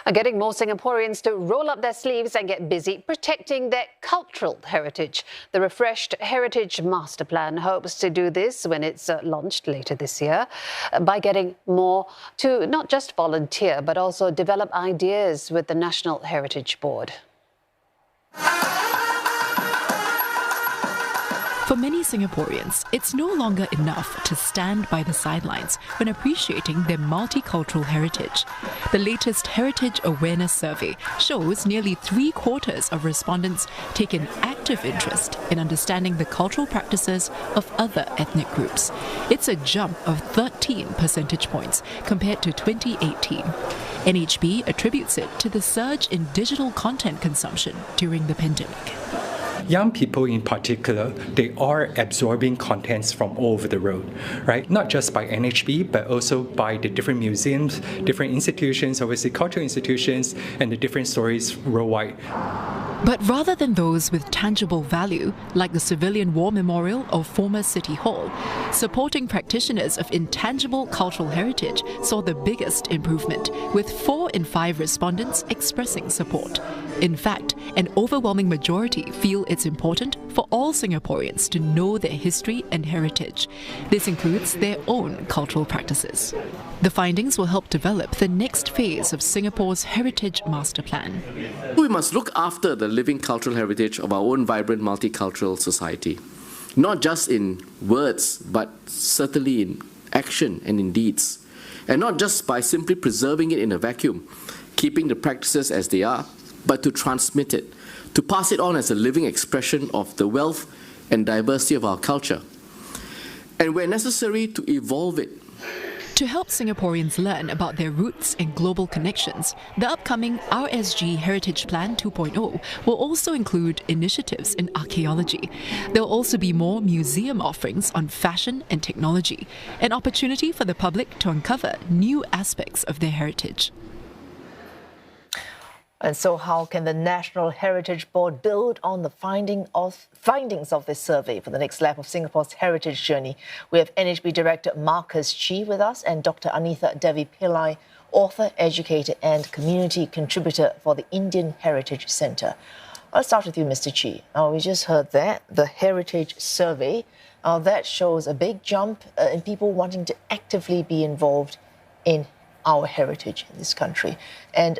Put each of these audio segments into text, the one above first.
are getting more Singaporeans to roll up their sleeves and get busy protecting their cultural heritage. The refreshed Heritage Master Plan hopes to do this when it's launched later this year by getting more to not just volunteer but also develop ideas with the National Heritage Board. For many Singaporeans, it's no longer enough to stand by the sidelines when appreciating their multicultural heritage. The latest Heritage Awareness Survey shows nearly 3/4 of respondents take an active interest in understanding the cultural practices of other ethnic groups. It's a jump of 13 percentage points compared to 2018. NHB attributes it to the surge in digital content consumption during the pandemic. Young people in particular, they are absorbing contents from all over the world, right? Not just by NHB, but also by the different museums, different institutions, overseas cultural institutions, and the different stories worldwide. But rather than those with tangible value, like the Civilian War Memorial or former City Hall, supporting practitioners of intangible cultural heritage saw the biggest improvement, with 4 in 5 respondents expressing support. In fact, an overwhelming majority feel it's important for all Singaporeans to know their history and heritage. This includes their own cultural practices. The findings will help develop the next phase of Singapore's Heritage Master Plan. We must look after the living cultural heritage of our own vibrant multicultural society, not just in words, but certainly in action and in deeds. And not just by simply preserving it in a vacuum, keeping the practices as they are, but to transmit it, to pass it on as a living expression of the wealth and diversity of our culture. And where necessary, to evolve it. To help Singaporeans learn about their roots and global connections, the upcoming RSG Heritage Plan 2.0 will also include initiatives in archaeology. There will also be more museum offerings on fashion and technology, an opportunity for the public to uncover new aspects of their heritage. And so how can the National Heritage Board build on the findings of this survey for the next lap of Singapore's heritage journey? We have NHB Director Marcus Chee with us and Dr. Anitha Devi Pillai, author, educator and community contributor for the Indian Heritage Centre. I'll start with you, Mr. Chee. We just heard that, the Heritage Survey, that shows a big jump in people wanting to actively be involved in our heritage in this country. And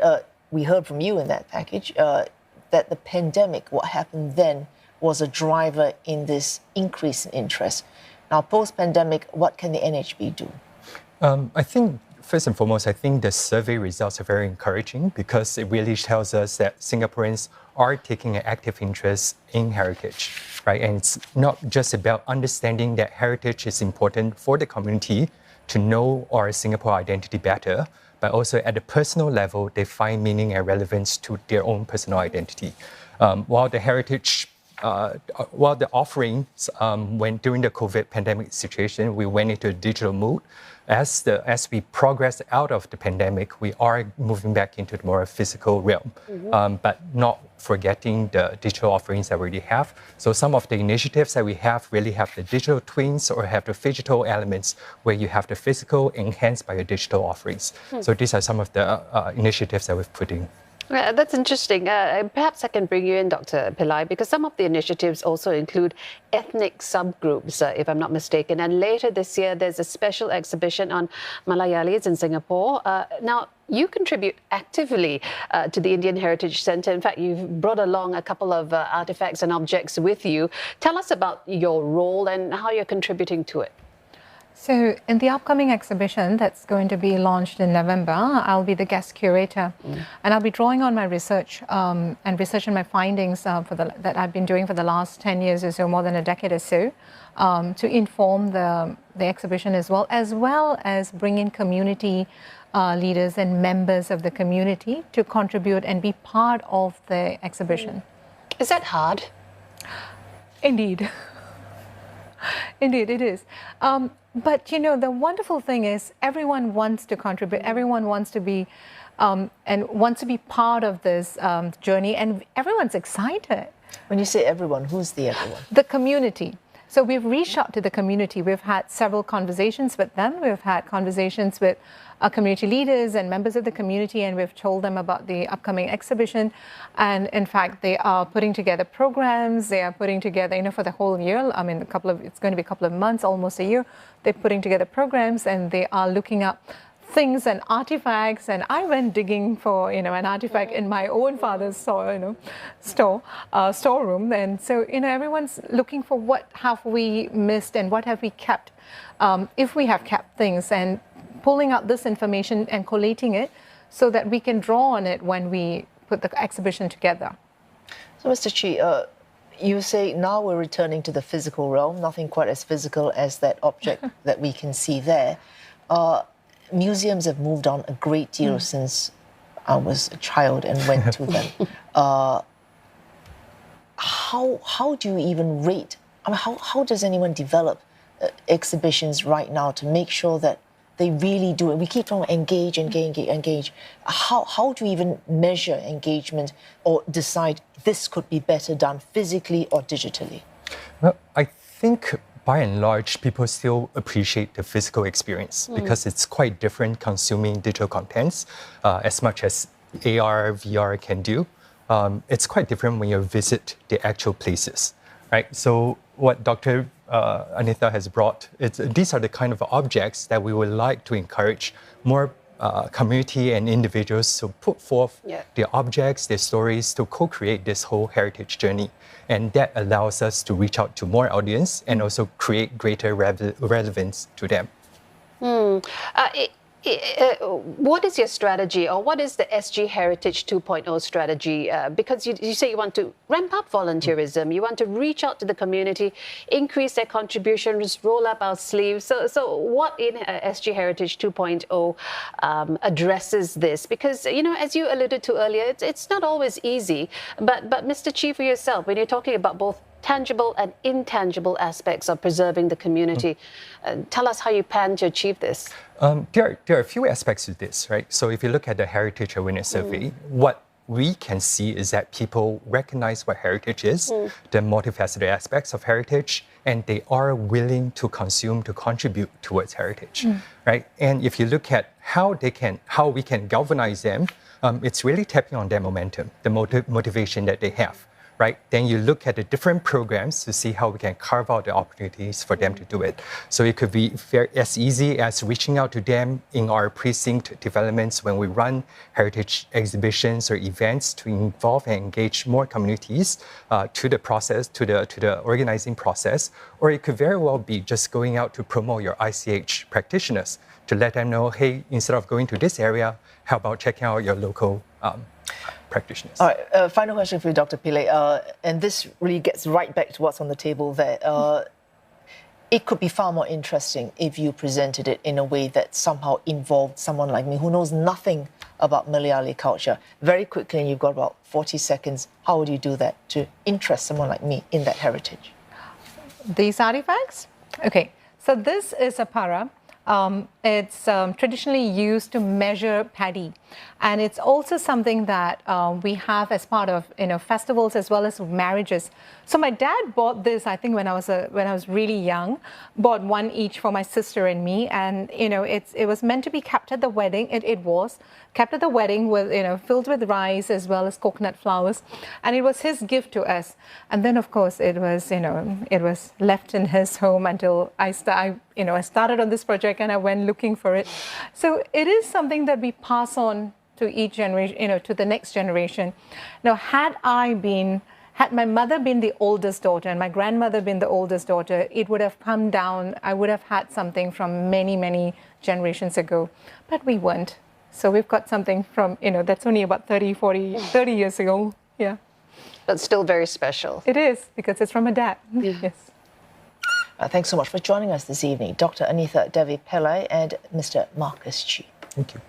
we heard from you in that package that the pandemic, what happened then, was a driver in this increase in interest. Now, post-pandemic, what can the NHB do? I think, first and foremost, I think the survey results are very encouraging because it really tells us that Singaporeans are taking an active interest in heritage, right? And it's not just about understanding that heritage is important for the community to know our Singapore identity better, but also at the personal level, they find meaning and relevance to their own personal identity. While the offerings, when during the COVID pandemic situation, we went into a digital mood. As we progress out of the pandemic, we are moving back into the more physical realm, but not forgetting the digital offerings that we already have. So some of the initiatives that we have really have the digital twins or have the phygital elements where you have the physical enhanced by your digital offerings. So these are some of the initiatives that we've put in. That's interesting. Perhaps I can bring you in, Dr. Pillai, because some of the initiatives also include ethnic subgroups, if I'm not mistaken. And later this year, there's a special exhibition on Malayalees in Singapore. Now, you contribute actively to the Indian Heritage Centre. In fact, you've brought along a couple of artifacts and objects with you. Tell us about your role and how you're contributing to it. So in the upcoming exhibition that's going to be launched in November, I'll be the guest curator and I'll be drawing on my research and my findings that I've been doing for the last 10 years or so, more than a decade or so, to inform the exhibition as well as bring in community leaders and members of the community to contribute and be part of the exhibition. Is that hard? Indeed. Indeed, it is. But, you know, the wonderful thing is everyone wants to contribute. Everyone wants to be and wants to be part of this journey. And everyone's excited. When you say everyone, who's the everyone? The community. So we've reached out to the community. We've had several conversations with them. We've had conversations with our community leaders and members of the community, and we've told them about the upcoming exhibition. And in fact, they are putting together programs. They are putting together, for the whole year. I mean, it's going to be a couple of months, almost a year. They're putting together programs, and they are looking up things and artifacts. And I went digging for, an artifact in my own father's storeroom. And so, everyone's looking for what have we missed and what have we kept, if we have kept things, and pulling out this information and collating it so that we can draw on it when we put the exhibition together. So, Mr. Chi, you say now we're returning to the physical realm, nothing quite as physical as that object that we can see there. Museums have moved on a great deal since I was a child and went to them. How do you even rate? I mean, how does anyone develop exhibitions right now to make sure that they really do it? We keep on engage. How do you even measure engagement or decide this could be better done physically or digitally? Well, I think by and large, people still appreciate the physical experience because it's quite different consuming digital contents as much as AR, VR can do. It's quite different when you visit the actual places, right? So what Dr. Anitha has brought, these are the kind of objects that we would like to encourage more community and individuals to put forth their objects, their stories, to co-create this whole heritage journey. And that allows us to reach out to more audience and also create greater relevance to them. What is your strategy, or what is the SG Heritage 2.0 strategy? Because you say you want to ramp up volunteerism, you want to reach out to the community, increase their contributions, roll up our sleeves. So what in SG Heritage 2.0 addresses this? Because, as you alluded to earlier, it's not always easy. But Mr. Chi, for yourself, when you're talking about both tangible and intangible aspects of preserving the community, tell us how you plan to achieve this. There are a few aspects to this, right? So if you look at the Heritage Awareness Survey, what we can see is that people recognize what heritage is, the multifaceted aspects of heritage, and they are willing to consume, to contribute towards heritage, right? And if you look at how we can galvanize them, it's really tapping on their momentum, the motivation that they have. Right? Then you look at the different programs to see how we can carve out the opportunities for them to do it. So it could be as easy as reaching out to them in our precinct developments when we run heritage exhibitions or events to involve and engage more communities to the process, to the organizing process. Or it could very well be just going out to promote your ICH practitioners to let them know, hey, instead of going to this area, how about checking out your local practitioners. All right, final question for you, Dr. Pillay, and this really gets right back to what's on the table there. It could be far more interesting if you presented it in a way that somehow involved someone like me who knows nothing about Malayalee culture. Very quickly, and you've got about 40 seconds, how would you do that to interest someone like me in that heritage? These artifacts? Okay, so this is a para. It's traditionally used to measure paddy, and it's also something that we have as part of festivals as well as marriages. So my dad bought this, I think when I was really young, bought one each for my sister and me, and it was meant to be kept at the wedding. It was kept at the wedding with filled with rice as well as coconut flowers, and it was his gift to us. And then of course it was left in his home until I started on this project and I went looking for it. So it is something that we pass on to each generation, to the next generation. Now, had my mother been the oldest daughter and my grandmother been the oldest daughter, it would have come down. I would have had something from many, many generations ago, but we weren't. So we've got something from, that's only about 30 years ago. Yeah. But still very special. It is, because it's from a dad. Yes. Thanks so much for joining us this evening, Dr. Anitha Devi Pillay and Mr. Marcus Chi. Thank you.